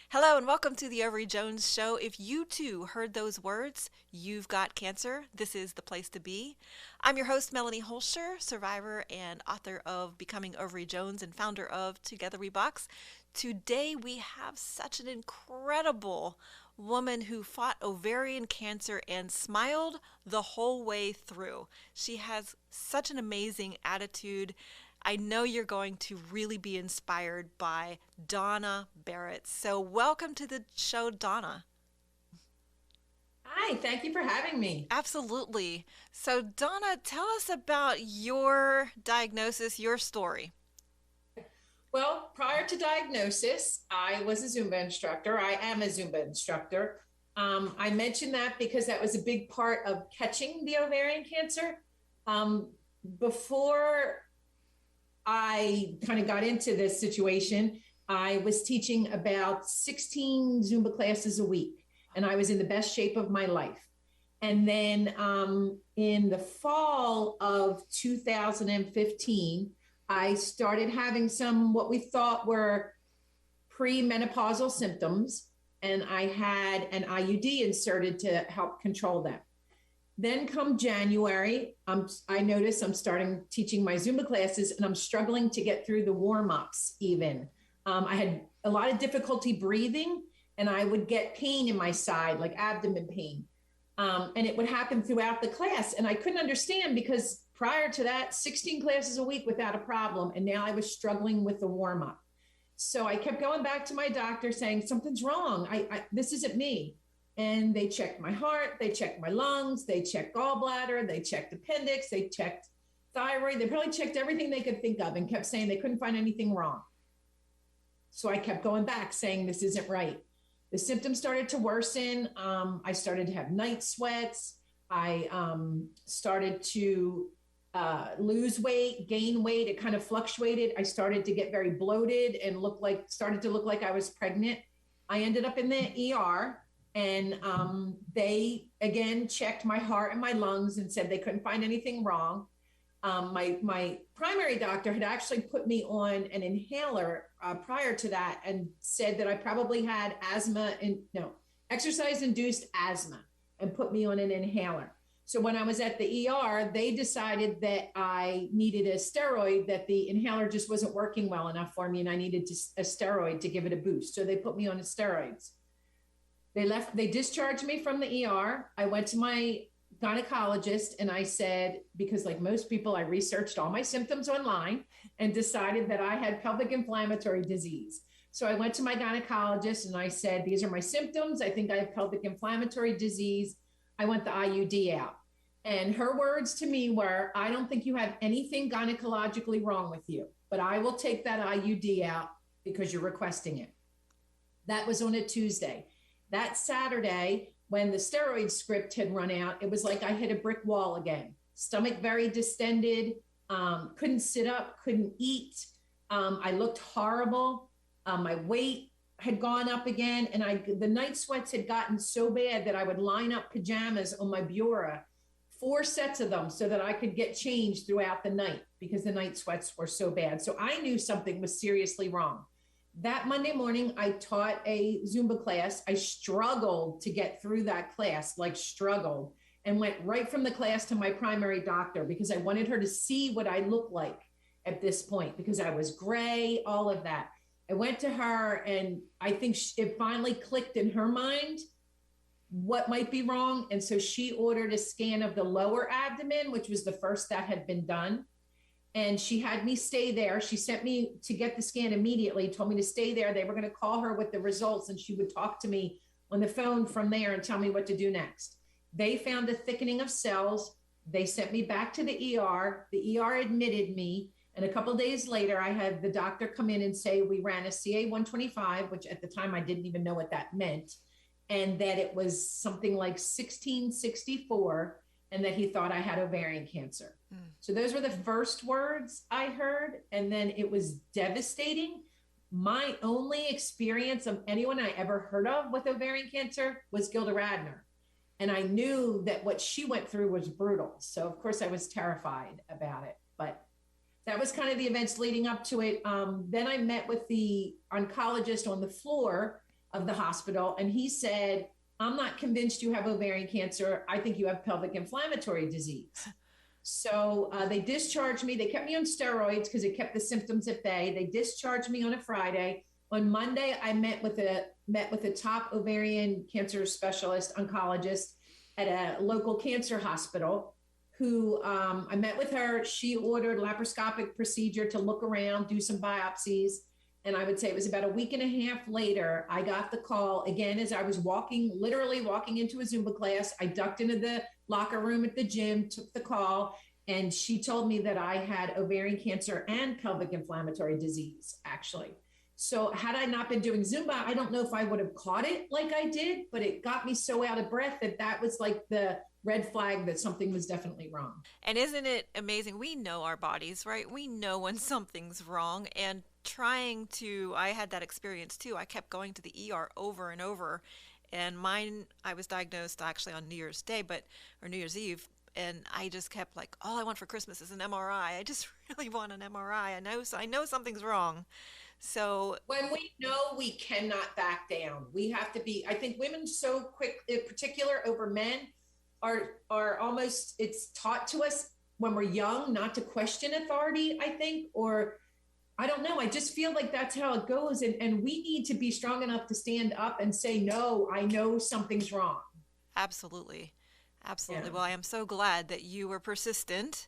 Hello and welcome to the Ovary Jones Show. If you too heard those words, you've got cancer, this is the place to be. I'm your host, Melanie Holscher, survivor and author of Becoming Ovary Jones and founder of Together We Box. Today we have such an incredible woman who fought ovarian cancer and smiled the whole way through. She has such an amazing attitude. I know you're going to really be inspired by Donna Barats. So, welcome to the show, Donna. Hi, thank you for having me. Absolutely. So, Donna, tell us about your diagnosis, your story. Well, prior to diagnosis, I was a Zumba instructor. I am a Zumba instructor. I mentioned that because that was a big part of catching the ovarian cancer. Um, Before I kind of got into this situation, I was teaching about 16 Zumba classes a week, and I was in the best shape of my life. And then in the fall of 2015, I started having some what we thought were premenopausal symptoms, and I had an IUD inserted to help control them. Then come January, I notice I'm starting teaching my Zumba classes and I'm struggling to get through the warm ups even. I had a lot of difficulty breathing and I would get pain in my side, like abdomen pain. And it would happen throughout the class. And I couldn't understand because prior to that, 16 classes a week without a problem. And now I was struggling with the warm up. So I kept going back to my doctor saying, something's wrong. This isn't me. And they checked my heart, they checked my lungs, they checked gallbladder, they checked appendix, they checked thyroid. They probably checked everything they could think of and kept saying they couldn't find anything wrong. So I kept going back saying, this isn't right. The symptoms started to worsen. I started to have night sweats. I started to lose weight, gain weight. It kind of fluctuated. I started to get very bloated and started to look like I was pregnant. I ended up in the ER. And they again checked my heart and my lungs and said they couldn't find anything wrong. My primary doctor had actually put me on an inhaler prior to that and said that I probably had asthma and no exercise induced asthma and put me on an inhaler. So when I was at the ER, they decided that I needed a steroid, that the inhaler just wasn't working well enough for me and I needed a steroid to give it a boost. So they put me on the steroids. They discharged me from the ER. I went to my gynecologist and I said, because like most people, I researched all my symptoms online and decided that I had pelvic inflammatory disease. So I went to my gynecologist and I said, these are my symptoms. I think I have pelvic inflammatory disease. I want the IUD out. And her words to me were, I don't think you have anything gynecologically wrong with you, but I will take that IUD out because you're requesting it. That was on a Tuesday. That Saturday, when the steroid script had run out, it was like I hit a brick wall again. Stomach very distended, couldn't sit up, couldn't eat. I looked horrible. My weight had gone up again, and the night sweats had gotten so bad that I would line up pajamas on my bureau, 4 sets of them, so that I could get changed throughout the night because the night sweats were so bad. So I knew something was seriously wrong. That Monday morning, I taught a Zumba class. I struggled to get through that class, like struggled, and went right from the class to my primary doctor because I wanted her to see what I looked like at this point because I was gray, all of that. I went to her and I think it finally clicked in her mind what might be wrong. And so she ordered a scan of the lower abdomen, which was the first that had been done. And she had me stay there. She sent me to get the scan immediately, told me to stay there. They were going to call her with the results and she would talk to me on the phone from there and tell me what to do next. They found a thickening of cells. They sent me back to the ER. The ER admitted me. And a couple of days later, I had the doctor come in and say, we ran a CA 125, which at the time I didn't even know what that meant. And that it was something like 1664 and that he thought I had ovarian cancer. So those were the first words I heard. And then it was devastating. My only experience of anyone I ever heard of with ovarian cancer was Gilda Radner. And I knew that what she went through was brutal. So of course I was terrified about it, but that was kind of the events leading up to it. Then I met with the oncologist on the floor of the hospital. And he said, I'm not convinced you have ovarian cancer. I think you have pelvic inflammatory disease. So they discharged me. They kept me on steroids because it kept the symptoms at bay. They discharged me on a Friday. On Monday, I met with a top ovarian cancer specialist oncologist at a local cancer hospital who I met with her. She ordered laparoscopic procedure to look around, do some biopsies. And I would say it was about a week and a half later, I got the call again as I was literally walking into a Zumba class. I ducked into the locker room at the gym, took the call, and she told me that I had ovarian cancer and pelvic inflammatory disease, actually. So had I not been doing Zumba, I don't know if I would have caught it like I did, but it got me so out of breath that was like the red flag that something was definitely wrong. And isn't it amazing? We know our bodies, right? We know when something's wrong, and I had that experience too. I kept going to the ER over and over, and I was diagnosed actually on New Year's Day, or New Year's Eve, and I just kept like, all I want for Christmas is an MRI. I just really want an MRI. I know something's wrong. So when we know, we cannot back down. We have to be, I think women so quick, in particular over men, are almost, it's taught to us when we're young not to question authority, I think, or I don't know. I just feel like that's how it goes. And we need to be strong enough to stand up and say, no, I know something's wrong. Absolutely. Absolutely. Yeah. Well, I am so glad that you were persistent.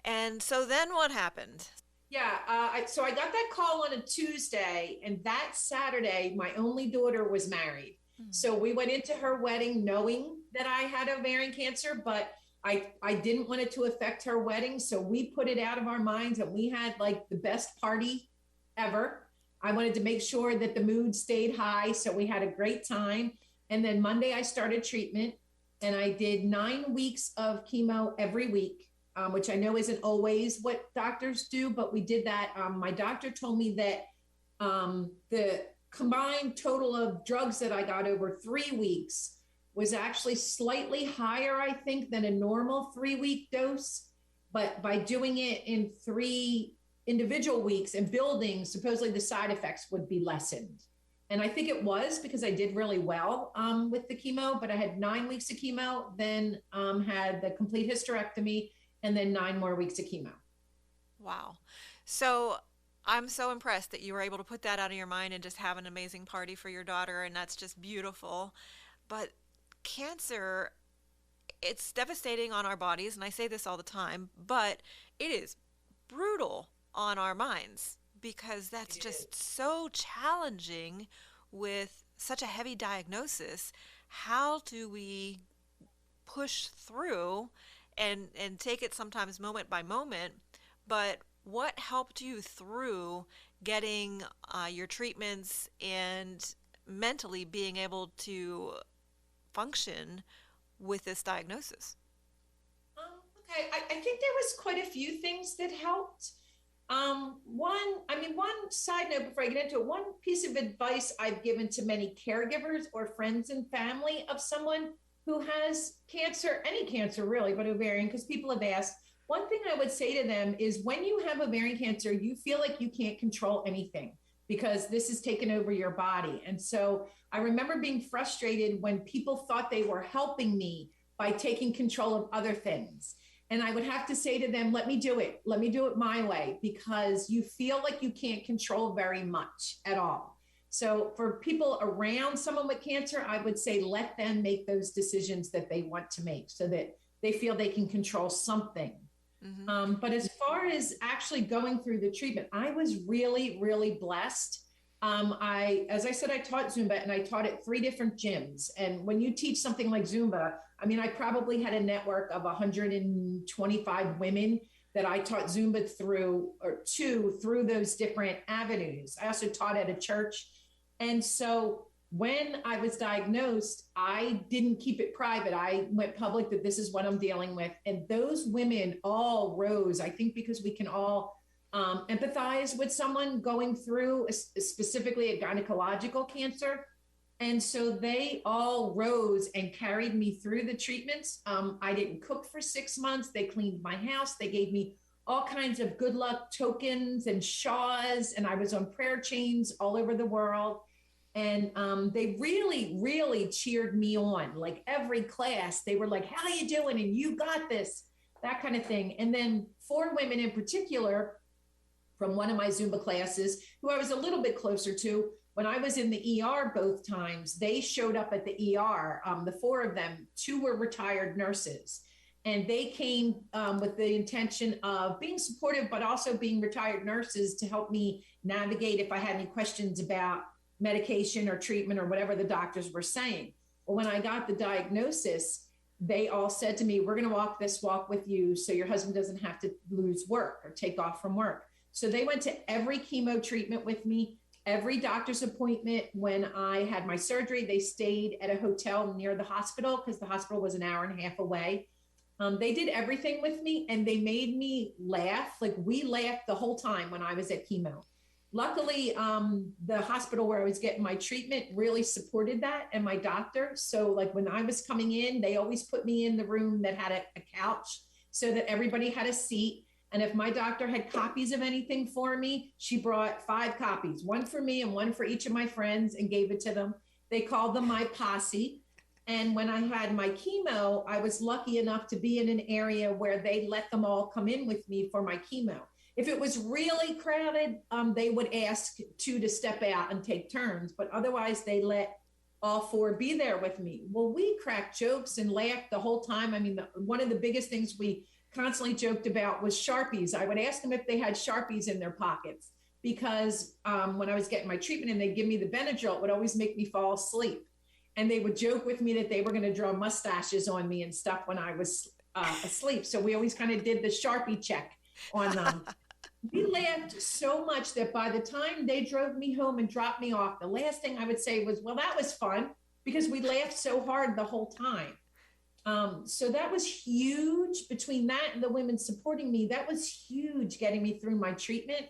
And so then what happened? Yeah. So I got that call on a Tuesday, and that Saturday, my only daughter was married. So we went into her wedding knowing that I had ovarian cancer, but I didn't want it to affect her wedding. So we put it out of our minds, and we had like the best party ever. I wanted to make sure that the mood stayed high. So we had a great time. And then Monday I started treatment, and I did 9 weeks of chemo every week, which I know isn't always what doctors do, but we did that. My doctor told me that the combined total of drugs that I got over 3 weeks was actually slightly higher, I think, than a normal 3-week dose. But by doing it in 3 individual weeks and building, supposedly the side effects would be lessened. And I think it was, because I did really well with the chemo, but I had 9 weeks of chemo, then had the complete hysterectomy, and then 9 more weeks of chemo. Wow. So I'm so impressed that you were able to put that out of your mind and just have an amazing party for your daughter, and that's just beautiful. But cancer, it's devastating on our bodies, and I say this all the time, but it is brutal on our minds, because that's just so challenging with such a heavy diagnosis. How do we push through and take it sometimes moment by moment? But what helped you through getting your treatments and mentally being able to function with this diagnosis? Okay, I think there was quite a few things that helped. One side note before I get into it, one piece of advice I've given to many caregivers or friends and family of someone who has cancer, any cancer really, but ovarian, because people have asked, one thing I would say to them is when you have ovarian cancer, you feel like you can't control anything because this has taken over your body. And so I remember being frustrated when people thought they were helping me by taking control of other things. And I would have to say to them, let me do it. Let me do it my way, because you feel like you can't control very much at all. So for people around someone with cancer, I would say, let them make those decisions that they want to make so that they feel they can control something. Mm-hmm. But as far as actually going through the treatment, I was really, really blessed. As I said, I taught Zumba, and I taught at 3 different gyms. And when you teach something like Zumba, I probably had a network of 125 women that I taught Zumba through those different avenues. I also taught at a church. And so when I was diagnosed, I didn't keep it private. I went public that this is what I'm dealing with. And those women all rose, I think, because we can all empathize with someone going through specifically a gynecological cancer. And so they all rose and carried me through the treatments. I didn't cook for 6 months. They cleaned my house. They gave me all kinds of good luck tokens and shawls. And I was on prayer chains all over the world. And they really, really cheered me on. Like every class, they were like, how are you doing? And you got this, that kind of thing. And then 4 women in particular from one of my Zumba classes, who I was a little bit closer to, when I was in the ER both times, they showed up at the ER. The 4 of them, 2 were retired nurses. And they came with the intention of being supportive, but also being retired nurses to help me navigate if I had any questions about medication or treatment or whatever the doctors were saying. Well, when I got the diagnosis, they all said to me, we're going to walk this walk with you so your husband doesn't have to lose work or take off from work. So they went to every chemo treatment with me, every doctor's appointment. When I had my surgery, they stayed at a hotel near the hospital because the hospital was an hour and a half away. They did everything with me and they made me laugh. Like we laughed the whole time when I was at chemo. Luckily, the hospital where I was getting my treatment really supported that, and my doctor. So like when I was coming in, they always put me in the room that had a couch so that everybody had a seat. And if my doctor had copies of anything for me, she brought 5 copies, 1 for me and 1 for each of my friends, and gave it to them. They called them my posse. And when I had my chemo, I was lucky enough to be in an area where they let them all come in with me for my chemo. If it was really crowded, they would ask 2 to step out and take turns, but otherwise they let all 4 be there with me. Well, we cracked jokes and laughed the whole time. I mean, one of the biggest things we constantly joked about was Sharpies. I would ask them if they had Sharpies in their pockets because when I was getting my treatment and they'd give me the Benadryl, it would always make me fall asleep. And they would joke with me that they were going to draw mustaches on me and stuff when I was asleep. So we always kind of did the Sharpie check on them. We laughed so much that by the time they drove me home and dropped me off, the last thing I would say was, well, that was fun, because we laughed so hard the whole time. So that was huge. Between that and the women supporting me, that was huge getting me through my treatment.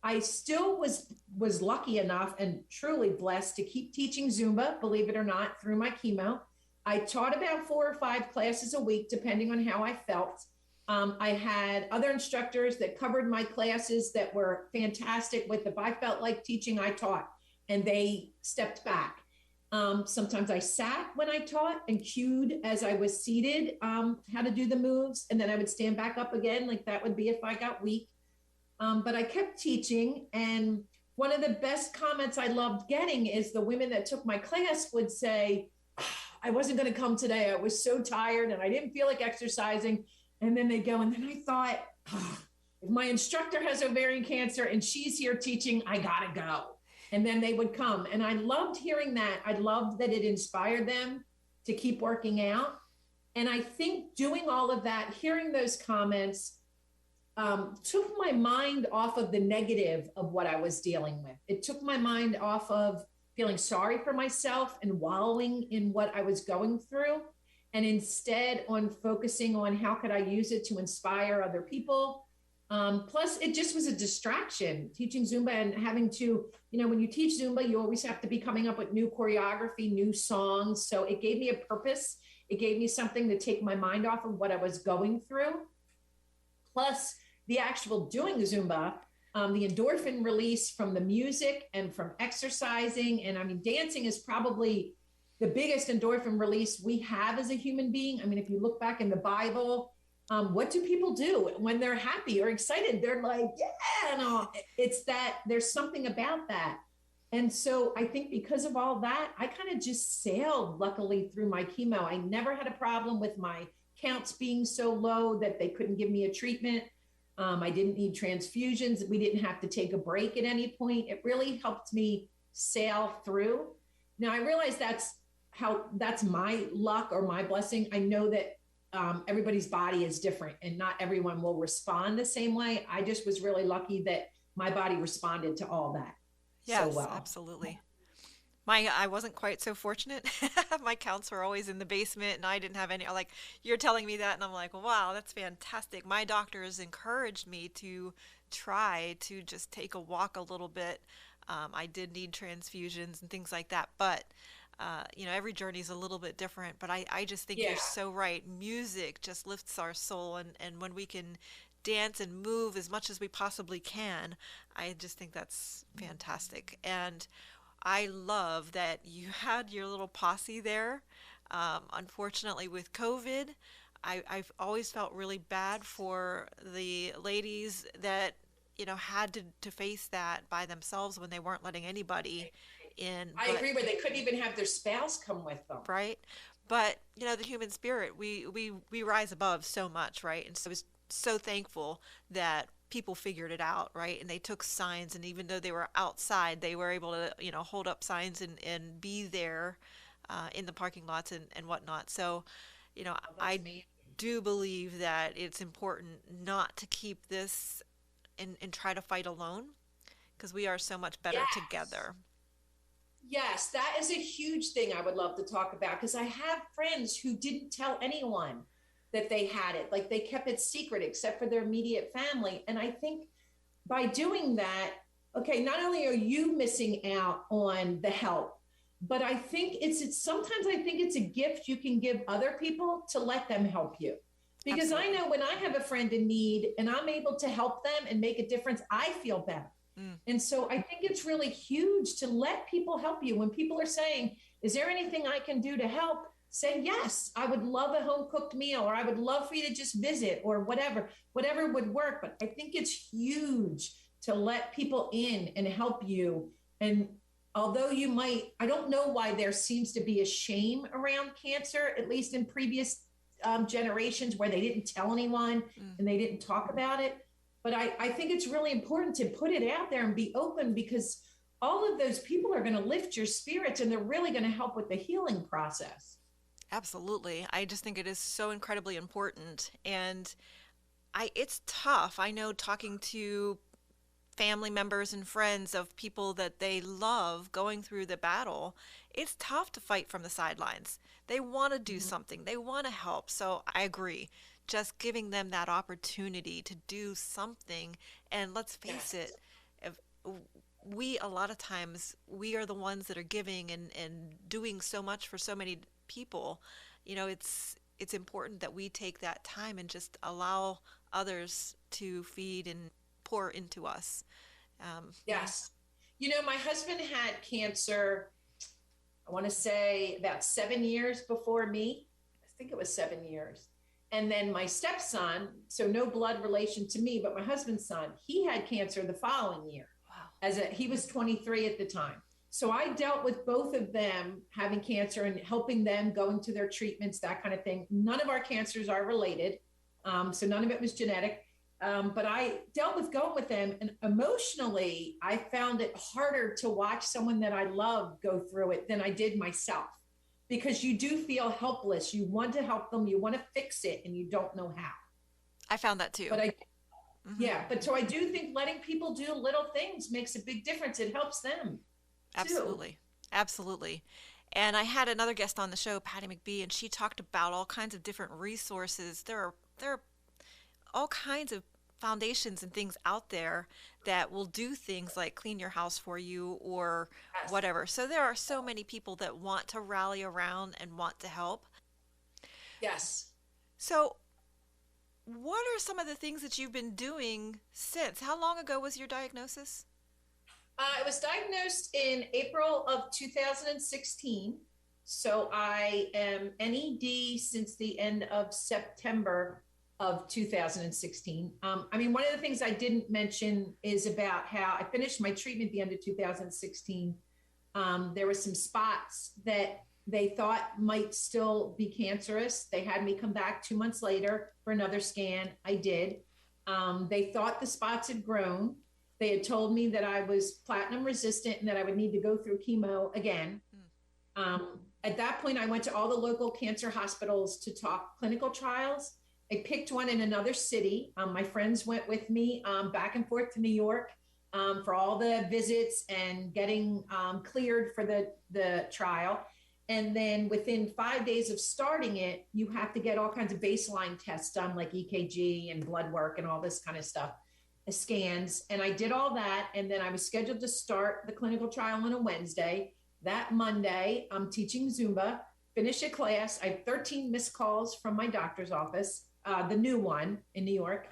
I still was lucky enough and truly blessed to keep teaching Zumba, believe it or not, through my chemo. I taught about 4 or 5 classes a week, depending on how I felt. I had other instructors that covered my classes that were fantastic with. If I felt like teaching, I taught, and they stepped back. Sometimes I sat when I taught and cued as I was seated how to do the moves, and then I would stand back up again, like that would be if I got weak. But I kept teaching, and one of the best comments I loved getting is the women that took my class would say, I wasn't going to come today. I was so tired and I didn't feel like exercising. And then they go, and then I thought, if my instructor has ovarian cancer and she's here teaching, I gotta go. And then they would come. And I loved hearing that. I loved that it inspired them to keep working out. And I think doing all of that, hearing those comments, took my mind off of the negative of what I was dealing with. It took my mind off of feeling sorry for myself and wallowing in what I was going through, and instead on focusing on how could I use it to inspire other people. Plus, it just was a distraction, teaching Zumba and having to, when you teach Zumba, you always have to be coming up with new choreography, new songs. So it gave me a purpose. It gave me something to take my mind off of what I was going through. Plus, the actual doing Zumba, the endorphin release from the music and from exercising. And I mean, dancing is probably the biggest endorphin release we have as a human being. I mean, if you look back in the Bible, what do people do when they're happy or excited? They're like, yeah, no, it's that there's something about that. And so I think because of all that, I kind of just sailed luckily through my chemo. I never had a problem with my counts being so low that they couldn't give me a treatment. I didn't need transfusions. We didn't have to take a break at any point. It really helped me sail through. Now I realize that's my luck or my blessing. I know that everybody's body is different and not everyone will respond the same way. I just was really lucky that my body responded to all that so well. Absolutely. I wasn't quite so fortunate. My counts were always in the basement and I didn't have any, like you're telling me that and I'm like, wow, that's fantastic. My doctors encouraged me to try to just take a walk a little bit. I did need transfusions and things like that, but every journey is a little bit different, but I just think you're so right. Music just lifts our soul, and when we can dance and move as much as we possibly can, I just think that's fantastic. And I love that you had your little posse there. Unfortunately, with COVID, I've always felt really bad for the ladies that, had to face that by themselves when they weren't letting anybody in. I But agree where they couldn't even have their spouse come with them. right, but the human spirit, we rise above so much, right? And so I was so thankful that people figured it out, right? And they took signs, and even though they were outside, they were able to, hold up signs and be there in the parking lots and whatnot. So, Oh, that's I amazing. do believe that it's important not to keep this and try to fight alone, because we are so much better Yes. together. Yes, that is a huge thing I would love to talk about because I have friends who didn't tell anyone that they had it. Like they kept it secret except for their immediate family. And I think by doing that, okay, not only are you missing out on the help, but I think it's sometimes I think it's a gift you can give other people to let them help you. Because I Absolutely. know when I have a friend in need and I'm able to help them and make a difference, I feel better. Mm, And so I think it's really huge to let people help you. When people are saying, is there anything I can do to help? Say, yes, I would love a home cooked meal, or I would love for you to just visit, or whatever would work. But I think it's huge to let people in and help you. And although you might, I don't know why there seems to be a shame around cancer, at least in previous generations where they didn't tell anyone mm. and they didn't talk about it. But I think it's really important to put it out there and be open because all of those people are going to lift your spirits and they're really going to help with the healing process. Absolutely. I just think it is so incredibly important. And it's tough. I know, talking to family members and friends of people that they love going through the battle, it's tough to fight from the sidelines. They want to do Mhm. something, they want to help. So I agree. Just giving them that opportunity to do something. And let's face Yes. it, if we, a lot of times, we are the ones that are giving and doing so much for so many people. It's important that we take that time and just allow others to feed and pour into us. Um, Yes. You know, my husband had cancer, I want to say about 7 years before me. I think it was 7 years. And then my stepson, so no blood relation to me, but my husband's son, he had cancer the following year. wow. He was 23 at the time. So I dealt with both of them having cancer and helping them going to their treatments, that kind of thing. None of our cancers are related. So none of it was genetic. But I dealt with going with them. And emotionally, I found it harder to watch someone that I love go through it than I did myself because you do feel helpless. You want to help them, you want to fix it, and you don't know how. I found that too. But I, Hmm. yeah, but so I do think letting people do little things makes a big difference. It helps them too. Absolutely. Absolutely. And I had another guest on the show, Patty McBee, and she talked about all kinds of different resources. There are all kinds of foundations and things out there that will do things like clean your house for you or Yes. whatever. So there are so many people that want to rally around and want to help. Yes. So, what are some of the things that you've been doing since? How long ago was your diagnosis? I was diagnosed in April of 2016. So I am NED since the end of September of 2016. I mean, one of the things I didn't mention is about how I finished my treatment at the end of 2016. There were some spots that they thought might still be cancerous. They had me come back 2 months later for another scan. I did. They thought the spots had grown. They had told me that I was platinum resistant and that I would need to go through chemo again. Mm. At that point, I went to all the local cancer hospitals to talk clinical trials. I picked one in another city. My friends went with me back and forth to New York for all the visits and getting cleared for the trial. And then within 5 days of starting it, you have to get all kinds of baseline tests done, like EKG and blood work and all this kind of stuff, scans. And I did all that. And then I was scheduled to start the clinical trial on a Wednesday. That Monday, I'm teaching Zumba, finish a class. I have 13 missed calls from my doctor's office, the new one in New York.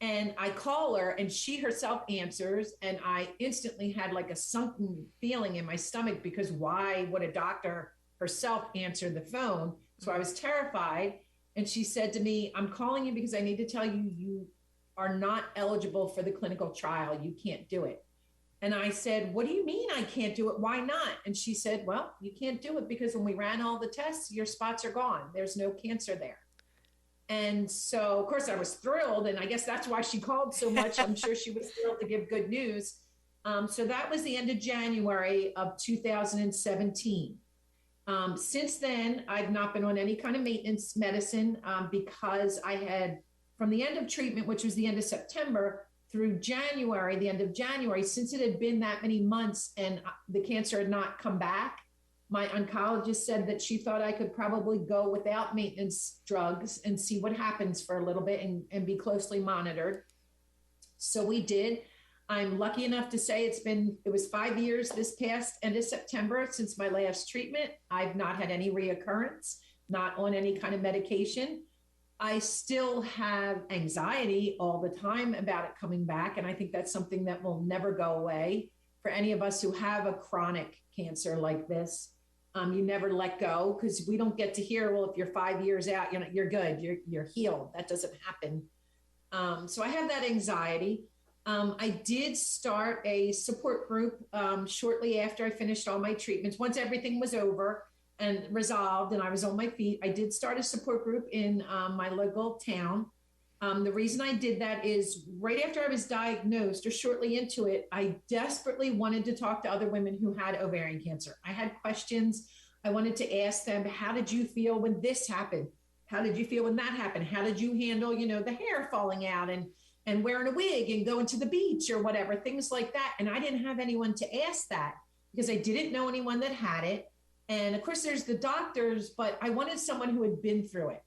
And I call her and she herself answers. And I instantly had like a sunken feeling in my stomach because why would a doctor herself answer the phone? So I was terrified. And she said to me, I'm calling you because I need to tell you, you are not eligible for the clinical trial. You can't do it. And I said, what do you mean I can't do it? Why not? And she said, well, you can't do it because when we ran all the tests, your spots are gone. There's no cancer there. And so, of course, I was thrilled. And I guess that's why she called so much. I'm sure she was thrilled to give good news. So that was the end of January of 2017. Since then, I've not been on any kind of maintenance medicine because I had, from the end of treatment, which was the end of September, through January, the end of January, since it had been that many months and the cancer had not come back, my oncologist said that she thought I could probably go without maintenance drugs and see what happens for a little bit and be closely monitored. So we did. I'm lucky enough to say it was 5 years this past end of September since my last treatment. I've not had any reoccurrence, not on any kind of medication. I still have anxiety all the time about it coming back. And I think that's something that will never go away for any of us who have a chronic cancer like this. You never let go because we don't get to hear, well, if you're 5 years out, you're good, you're healed. That doesn't happen. So I have that anxiety. I did start a support group shortly after I finished all my treatments. Once everything was over and resolved and I was on my feet, I did start a support group in my local town. The reason I did that is right after I was diagnosed or shortly into it, I desperately wanted to talk to other women who had ovarian cancer. I had questions. I wanted to ask them, how did you feel when this happened? How did you feel when that happened? How did you handle, the hair falling out and wearing a wig and going to the beach or whatever, things like that. And I didn't have anyone to ask that because I didn't know anyone that had it. And of course, there's the doctors, but I wanted someone who had been through it.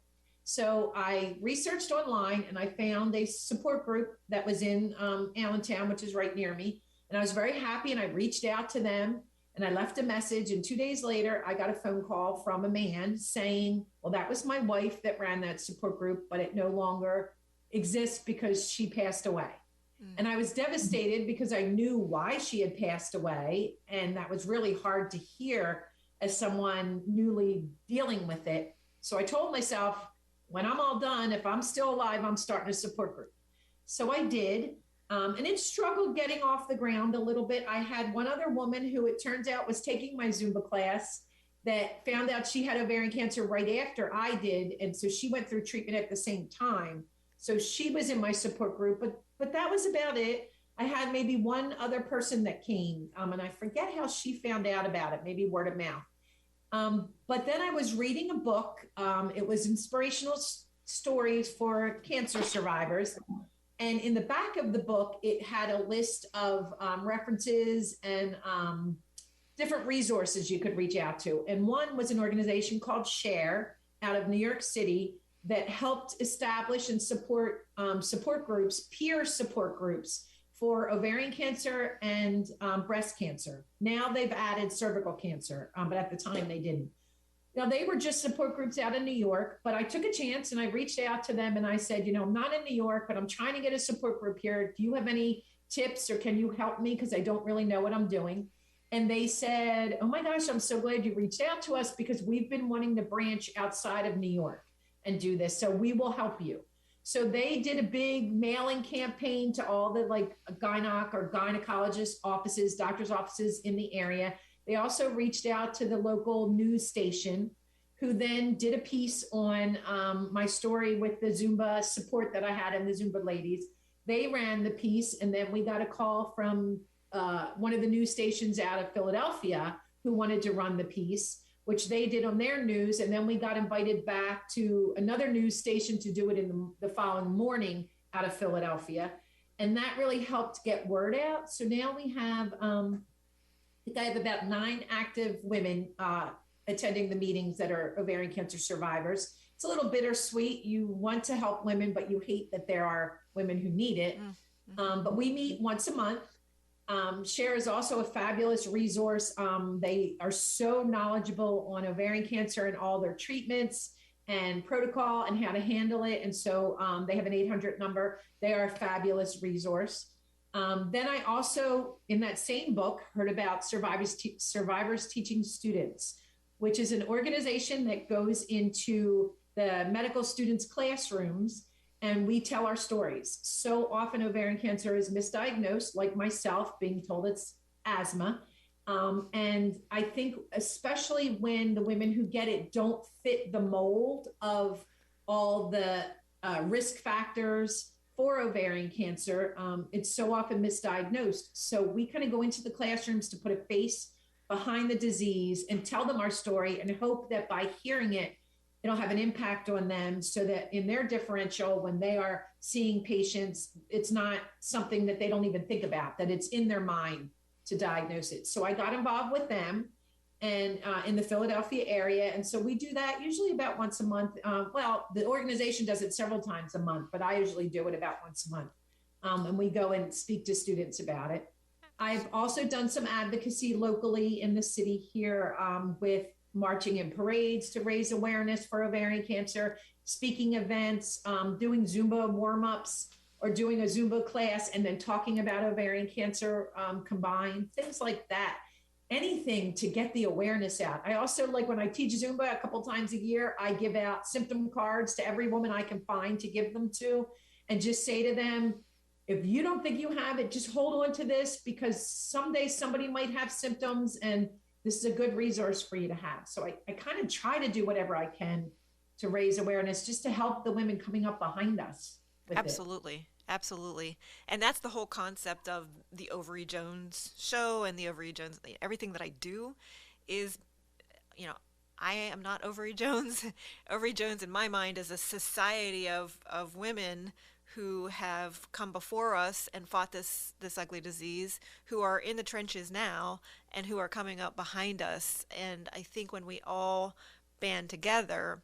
So I researched online and I found a support group that was in Allentown, which is right near me. And I was very happy and I reached out to them and I left a message. And 2 days later, I got a phone call from a man saying, well, that was my wife that ran that support group, but it no longer exists because she passed away. And I was devastated because I knew why she had passed away. And that was really hard to hear as someone newly dealing with it. So I told myself, when I'm all done, if I'm still alive, I'm starting a support group. So I did. And it struggled getting off the ground a little bit. I had one other woman who it turns out was taking my Zumba class that found out she had ovarian cancer right after I did. And so she went through treatment at the same time. So she was in my support group, but that was about it. I had maybe one other person that came, and I forget how she found out about it, maybe word of mouth. But then I was reading a book. It was inspirational stories for cancer survivors. And in the back of the book, it had a list of references and different resources you could reach out to. And one was an organization called SHARE out of New York City that helped establish and support support groups, peer support groups for ovarian cancer and breast cancer. Now they've added cervical cancer, but at the time they didn't. Now they were just support groups out in New York, but I took a chance and I reached out to them and I said, I'm not in New York, but I'm trying to get a support group here. Do you have any tips or can you help me? Because I don't really know what I'm doing. And they said, oh my gosh, I'm so glad you reached out to us because we've been wanting to branch outside of New York and do this. So we will help you. So they did a big mailing campaign to all the gynec or gynecologist offices, doctors' offices in the area. They also reached out to the local news station, who then did a piece on my story with the Zumba support that I had and the Zumba ladies. They ran the piece, and then we got a call from one of the news stations out of Philadelphia who wanted to run the piece, which they did on their news. And then we got invited back to another news station to do it in the following morning out of Philadelphia. And that really helped get word out. So now we have, I think I have about 9 active women attending the meetings that are ovarian cancer survivors. It's a little bittersweet. You want to help women, but you hate that there are women who need it. But we meet once a month. SHARE is also a fabulous resource. They are so knowledgeable on ovarian cancer and all their treatments. and protocol and how to handle it. And so they have an 800 number. They are a fabulous resource. Then I also, in that same book, heard about Survivors Teaching Students, which is an organization that goes into the medical students' classrooms, and we tell our stories. So often ovarian cancer is misdiagnosed, like myself, being told it's asthma. And I think especially when the women who get it don't fit the mold of all the risk factors for ovarian cancer, it's so often misdiagnosed. So we kind of go into the classrooms to put a face behind the disease and tell them our story and hope that by hearing it, it'll have an impact on them so that in their differential, when they are seeing patients, it's not something that they don't even think about, that it's in their mind to diagnose it. So I got involved with them and in the Philadelphia area. And so we do that usually about once a month. Well, the organization does it several times a month, but I usually do it about once a month. And we go and speak to students about it. I've also done some advocacy locally in the city here with marching in parades to raise awareness for ovarian cancer, speaking events, doing Zumba warm-ups, or doing a Zumba class and then talking about ovarian cancer combined, things like that. Anything to get the awareness out. I also, like when I teach Zumba a couple times a year, I give out symptom cards to every woman I can find to give them to, and just say to them, if you don't think you have it, just hold on to this, because someday somebody might have symptoms and this is a good resource for you to have. So I kind of try to do whatever I can to raise awareness, just to help the women coming up behind us. Absolutely. Absolutely. And that's the whole concept of the Ovary Jones show and the Ovary Jones. Everything that I do is, I am not Ovary Jones. Ovary Jones in my mind is a society of women who have come before us and fought this ugly disease, who are in the trenches now and who are coming up behind us. And I think when we all band together,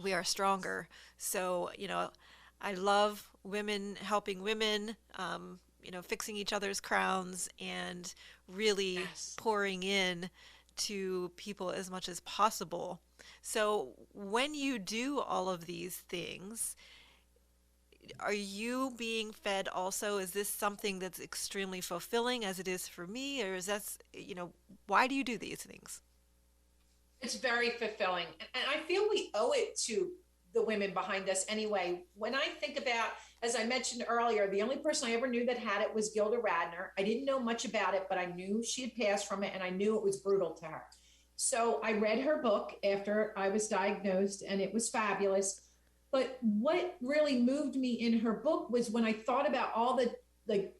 we are stronger. So, I love women helping women, fixing each other's crowns and really pouring in to people as much as possible. So when you do all of these things, are you being fed also? Is this something that's extremely fulfilling as it is for me? Or is that, why do you do these things? It's very fulfilling. And I feel we owe it to the women behind us anyway. When I think about, as I mentioned earlier, the only person I ever knew that had it was Gilda Radner. I didn't know much about it, but I knew she had passed from it and I knew it was brutal to her. So I read her book after I was diagnosed and it was fabulous. But what really moved me in her book was when I thought about all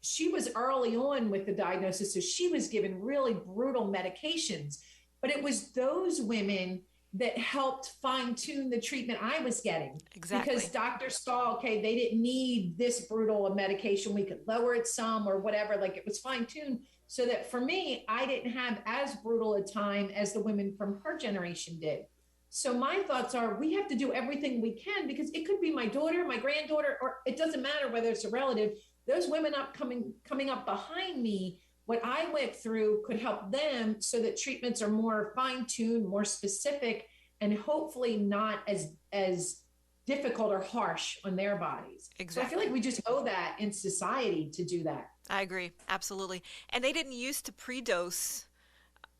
she was early on with the diagnosis, so she was given really brutal medications, but it was those women that helped fine tune the treatment I was getting. Exactly. Because doctors saw, okay, they didn't need this brutal a medication. We could lower it some or whatever. Like it was fine tuned so that for me, I didn't have as brutal a time as the women from her generation did. So my thoughts are we have to do everything we can, because it could be my daughter, my granddaughter, or it doesn't matter whether it's a relative. Those women coming up behind me, what I went through could help them so that treatments are more fine-tuned, more specific, and hopefully not as difficult or harsh on their bodies. Exactly. So I feel like we just owe that in society to do that. I agree. Absolutely. And they didn't used to pre-dose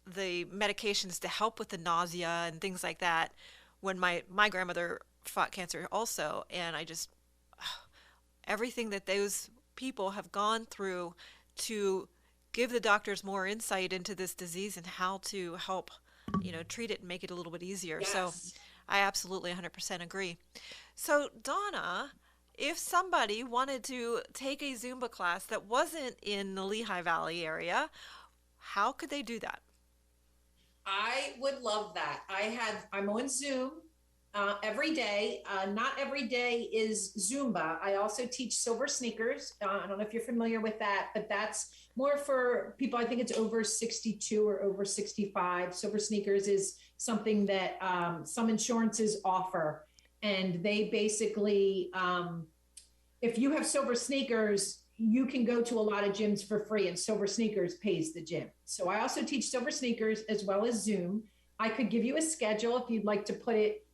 the medications to help with the nausea and things like that when my grandmother fought cancer also. And everything that those people have gone through to give the doctors more insight into this disease and how to help, treat it and make it a little bit easier. Yes. So I absolutely 100% agree. So Donna, if somebody wanted to take a Zumba class that wasn't in the Lehigh Valley area, how could they do that? I would love that. I'm on Zoom every day. Not every day is Zumba. I also teach Silver Sneakers. I don't know if you're familiar with that, but that's more for people. I think it's over 62 or over 65. Silver Sneakers is something that some insurances offer. And they basically, if you have Silver Sneakers, you can go to a lot of gyms for free, and Silver Sneakers pays the gym. So I also teach Silver Sneakers as well as Zoom. I could give you a schedule if you'd like to put it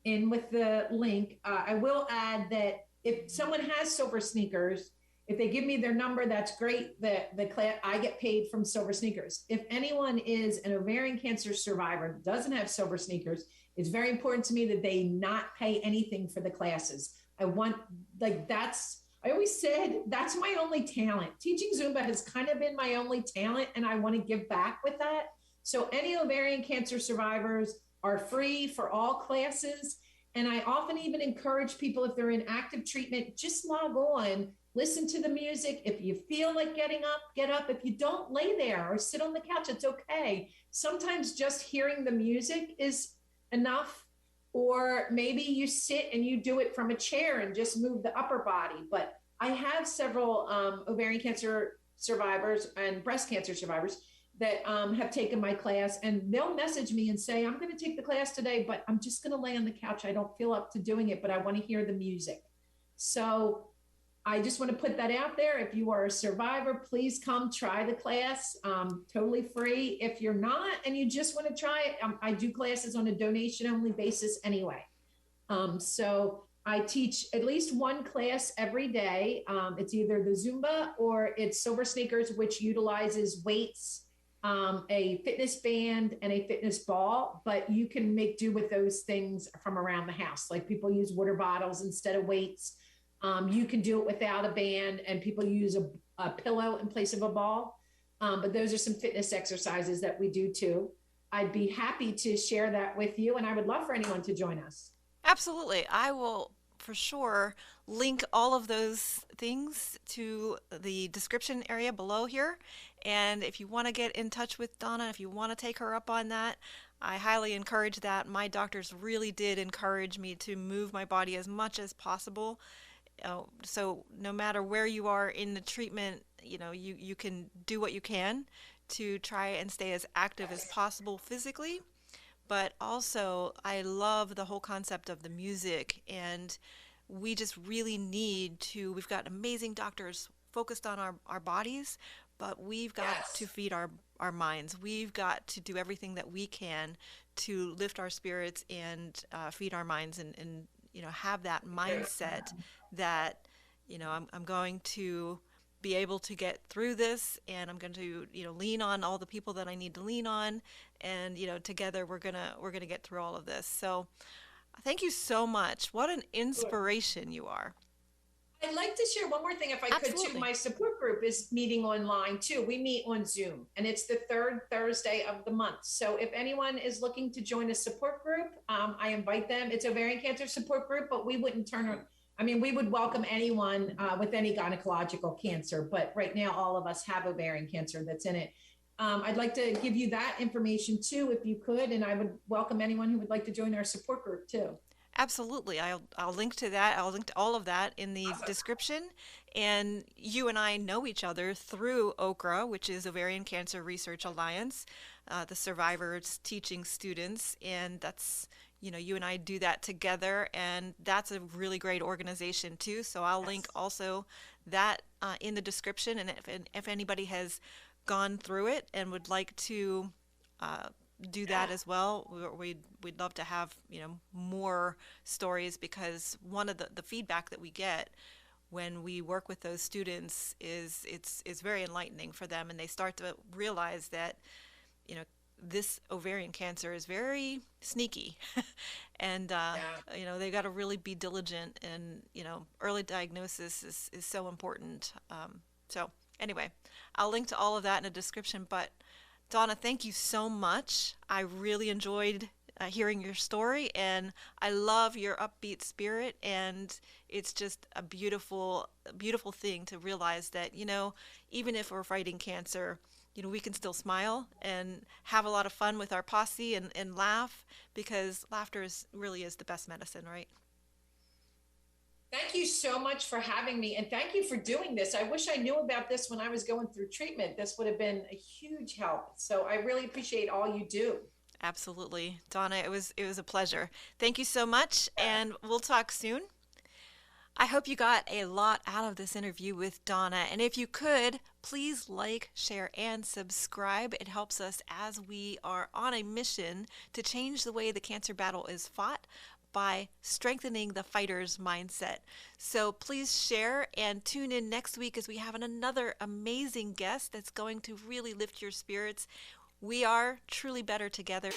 in with the link. I will add that if someone has silver sneakers, if they give me their number, that's great. The class, I get paid from silver sneakers. If anyone is an ovarian cancer survivor, doesn't have silver sneakers, it's very important to me that they not pay anything for the classes. I want, like, I always said, that's my only talent. Teaching Zumba has kind of been my only talent, and I want to give back with that. So any ovarian cancer survivors are free for all classes. And I often even encourage people, if they're in active treatment, just log on, listen to the music. If you feel like getting up, get up. If you don't, lay there or sit on the couch, it's okay. Sometimes just hearing the music is enough. Or maybe you sit and you do it from a chair and just move the upper body. But I have several ovarian cancer survivors and breast cancer survivors that have taken my class, and they'll message me and say, I'm going to take the class today, but I'm just going to lay on the couch. I don't feel up to doing it, but I want to hear the music. So I just want to put that out there. If you are a survivor, please come try the class, totally free. If you're not and you just want to try it, I do classes on a donation only basis anyway. So I teach at least one class every day. It's either the Zumba or it's Silver Sneakers, which utilizes weights, a fitness band and a fitness ball, but you can make do with those things from around the house. Like people use water bottles instead of weights. You can do it without a band, and people use a pillow in place of a ball. But those are some fitness exercises that we do too. I'd be happy to share that with you, and I would love for anyone to join us. Absolutely. I will for sure link all of those things to the description area below here. And if you want to get in touch with Donna, if you want to take her up on that, I highly encourage that. My doctors really did encourage me to move my body as much as possible. So no matter where you are in the treatment, you can do what you can to try and stay as active as possible physically. But also, I love the whole concept of the music, and we just really we've got amazing doctors focused on our bodies, but we've got to feed our minds. We've got to do everything that we can to lift our spirits and feed our minds and have that mindset that, I'm going to be able to get through this, and I'm going to, lean on all the people that I need to lean on, and, together we're going to get through all of this. So thank you so much. What an inspiration you are. I'd like to share one more thing, if I could, too. My support group is meeting online, too. We meet on Zoom, and it's the third Thursday of the month. So if anyone is looking to join a support group, I invite them. It's ovarian cancer support group, but we wouldn't we would welcome anyone with any gynecological cancer. But right now, all of us have ovarian cancer that's in it. I'd like to give you that information, too, if you could, and I would welcome anyone who would like to join our support group, too. Absolutely. I'll link to that. I'll link to all of that in the description. And you and I know each other through OCRA, which is Ovarian Cancer Research Alliance, the survivors teaching students. And that's, you and I do that together. And that's a really great organization too. So I'll link also that in the description. And if anybody has gone through it and would like to do that as well, we'd love to have more stories, because one of the feedback that we get when we work with those students is it's very enlightening for them, and they start to realize that this ovarian cancer is very sneaky and they got to really be diligent, and early diagnosis is so important. So anyway, I'll link to all of that in the description. But Donna, thank you so much. I really enjoyed hearing your story, and I love your upbeat spirit, and it's just a beautiful thing to realize that, even if we're fighting cancer, we can still smile and have a lot of fun with our posse and laugh, because laughter really is the best medicine, right? Thank you so much for having me, and thank you for doing this. I wish I knew about this when I was going through treatment. This would have been a huge help. So I really appreciate all you do. Absolutely. Donna, it was a pleasure. Thank you so much, and we'll talk soon. I hope you got a lot out of this interview with Donna, and if you could, Please like, share, and subscribe. It helps us as we are on a mission to change the way the cancer battle is fought by strengthening the fighter's mindset. So please share and tune in next week as we have another amazing guest that's going to really lift your spirits. We are truly better together.